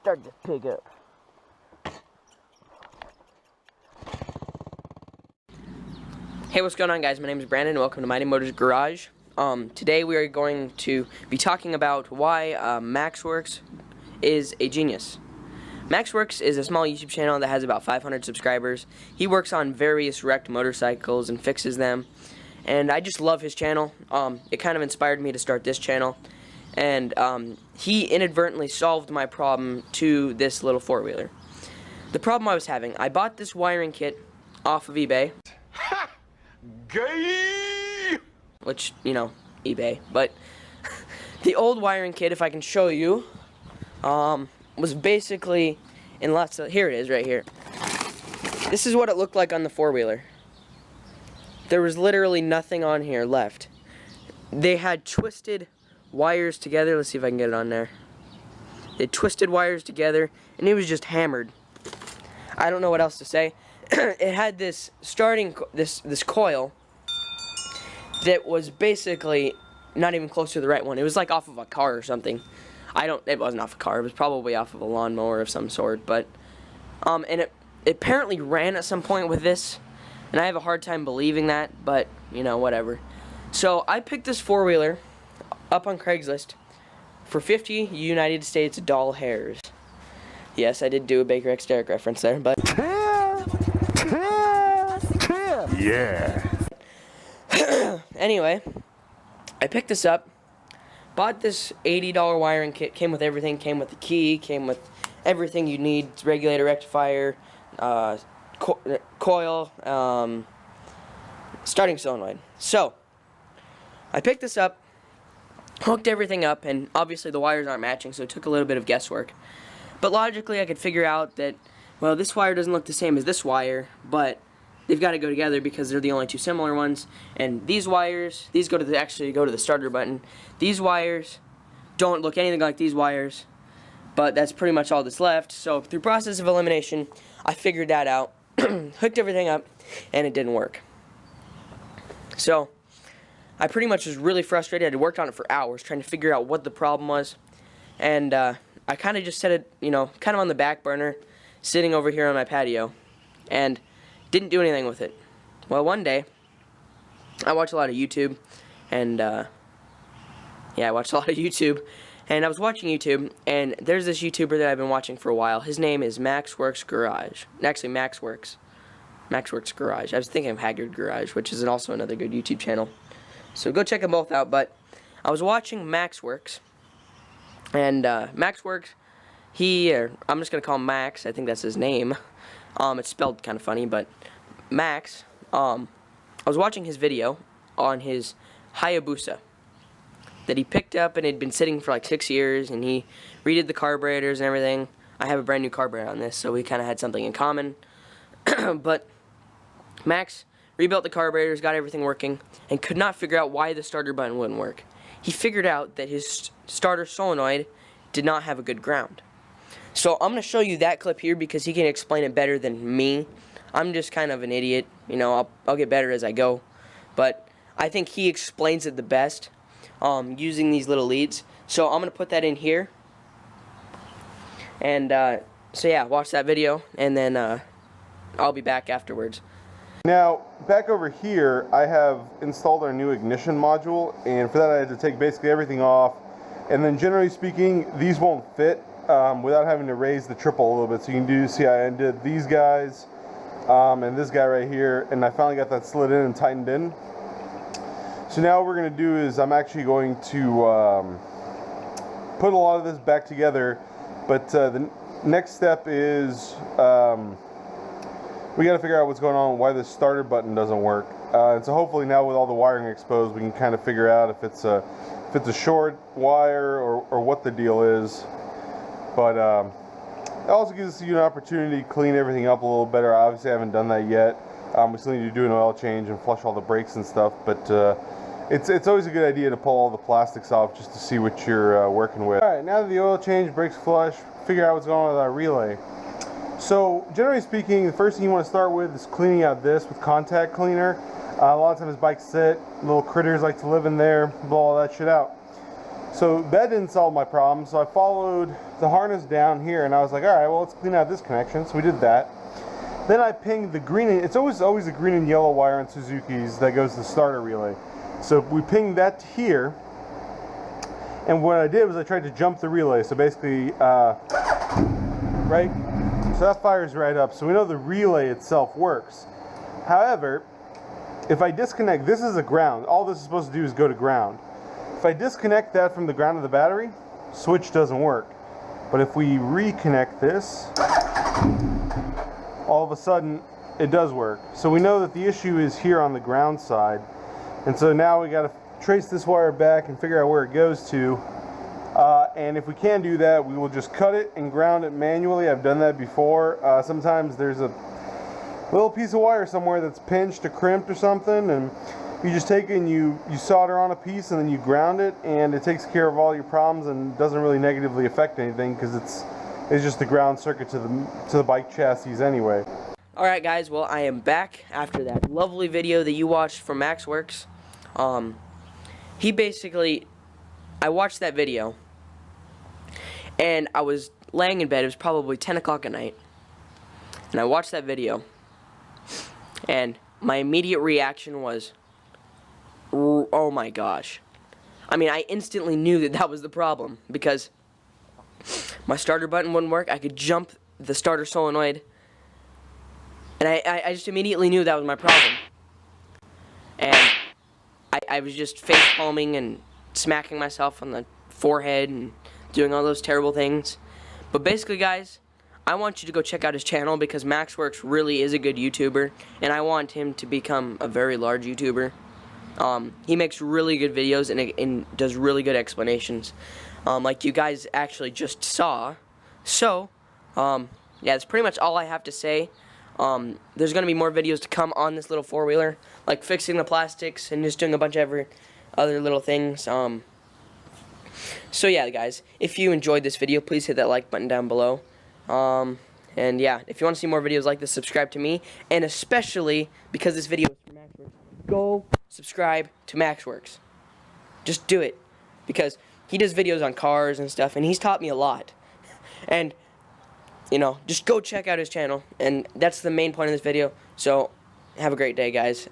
start this pig up. Hey, what's going on, guys? My name is Brandon and welcome to Mighty Motors Garage. Today we are going to be talking about why Makswerks is a genius. Makswerks is a small YouTube channel that has about 500 subscribers. He works on various wrecked motorcycles and fixes them, and I just love his channel. It kind of inspired me to start this channel, and he inadvertently solved my problem to this little four-wheeler. The problem I was having, I bought this wiring kit off of eBay. Ha! Gay! Which, you know, eBay, but the old wiring kit, if I can show you, was basically in lots of, here it is right here. This is what it looked like on the four-wheeler. There was literally nothing on here left. They had twisted wires together. Let's see if I can get it on there. They twisted wires together, and it was just hammered. I don't know what else to say. It had this this coil that was basically not even close to the right one. It was like off of a car or something. It wasn't off a car. It was probably off of a lawnmower of some sort. But and it apparently ran at some point with this, and I have a hard time believing that. But you know, whatever. So I picked this four-wheeler up on Craigslist for 50 United States doll hairs. Yes, I did do a Baker X Derrick reference there, but Yeah. anyway, I picked this up, bought this $80 wiring kit, came with everything, came with the key, came with everything you need, regulator, rectifier, coil, starting solenoid. So, I picked this up, hooked everything up, and obviously the wires aren't matching, so it took a little bit of guesswork. But logically I could figure out that, well, this wire doesn't look the same as this wire, but they've got to go together because they're the only two similar ones. And these wires, these actually go to the starter button. These wires don't look anything like these wires, but that's pretty much all that's left. So through process of elimination, I figured that out, hooked everything up, and it didn't work. So I pretty much was really frustrated. I had worked on it for hours trying to figure out what the problem was, and I kind of just set it, you know, kind of on the back burner, sitting over here on my patio, and didn't do anything with it. Well, one day, I watch a lot of YouTube, and, yeah, I watched a lot of YouTube, and I was watching YouTube, and there's this YouTuber that I've been watching for a while. His name is Makswerks Garage. Actually, Makswerks Garage. I was thinking of Haggard Garage, which is also another good YouTube channel. So go check them both out, but I was watching Makswerks, and Makswerks, I'm just going to call him Max, I think that's his name. It's spelled kind of funny, but Max, I was watching his video on his Hayabusa that he picked up and had been sitting for like 6 years, and he redid the carburetors and everything. I have a brand new carburetor on this, so we kind of had something in common. But Max rebuilt the carburetors, got everything working, and could not figure out why the starter button wouldn't work. He figured out that his starter solenoid did not have a good ground. So I'm going to show you that clip here because he can explain it better than me. I'm just kind of an idiot. You know, I'll get better as I go. But I think he explains it the best using these little leads. So I'm going to put that in here. And so yeah, watch that video, and then I'll be back afterwards. Now, back over here, I have installed our new ignition module, and for that I had to take basically everything off. And then generally speaking, these won't fit without having to raise the triple a little bit. So you can see I undid these guys and this guy right here, and I finally got that slid in and tightened in. So now what we're going to do is I'm actually going to put a lot of this back together, but the next step is we got to figure out what's going on, why the starter button doesn't work. And so hopefully now with all the wiring exposed, we can kind of figure out if it's a short wire or what the deal is. But it also gives us an opportunity to clean everything up a little better. Obviously I haven't done that yet. We still need to do an oil change and flush all the brakes and stuff, but it's always a good idea to pull all the plastics off just to see what you're working with. Alright, now that the oil change, brakes flush, figure out what's going on with our relay. So generally speaking, the first thing you want to start with is cleaning out this with contact cleaner. A lot of times bikes sit, little critters like to live in there, blow all that shit out. So that didn't solve my problem, so I followed the harness down here, and I was like, alright, well, let's clean out this connection. So we did that. Then I pinged the green, it's always a green and yellow wire on Suzuki's that goes to the starter relay. So we pinged that to here, and what I did was I tried to jump the relay. So basically, right? So that fires right up. So we know the relay itself works. However, if I disconnect, this is a ground. All this is supposed to do is go to ground. If I disconnect that from the ground of the battery, switch doesn't work. But if we reconnect this, all of a sudden it does work. So we know that the issue is here on the ground side. And so now we got to trace this wire back and figure out where it goes to. And if we can do that, we will just cut it and ground it manually. I've done that before. Sometimes there's a little piece of wire somewhere that's pinched or crimped or something, and you just take it and you solder on a piece and then you ground it, and it takes care of all your problems and doesn't really negatively affect anything because it's just the ground circuit to the bike chassis anyway. Alright guys, well I am back after that lovely video that you watched from Makswerks. I watched that video and I was laying in bed. It was probably 10 o'clock at night, and I watched that video, and my immediate reaction was, oh my gosh. I mean, I instantly knew that that was the problem, because my starter button wouldn't work. I could jump the starter solenoid, and I just immediately knew that was my problem. And I was just face palming and smacking myself on the forehead and doing all those terrible things. But basically, guys, I want you to go check out his channel, because Makswerks really is a good YouTuber, and I want him to become a very large YouTuber. He makes really good videos and does really good explanations, like you guys actually just saw. So, yeah, that's pretty much all I have to say. There's going to be more videos to come on this little four-wheeler, like fixing the plastics and just doing a bunch of other little things. So yeah, guys, if you enjoyed this video, please hit that like button down below. And yeah, if you want to see more videos like this, subscribe to me, and especially because this video is for Makswerks, go subscribe to Makswerks. Just do it, because he does videos on cars and stuff, and he's taught me a lot. And you know, just go check out his channel, and that's the main point of this video. So have a great day, guys.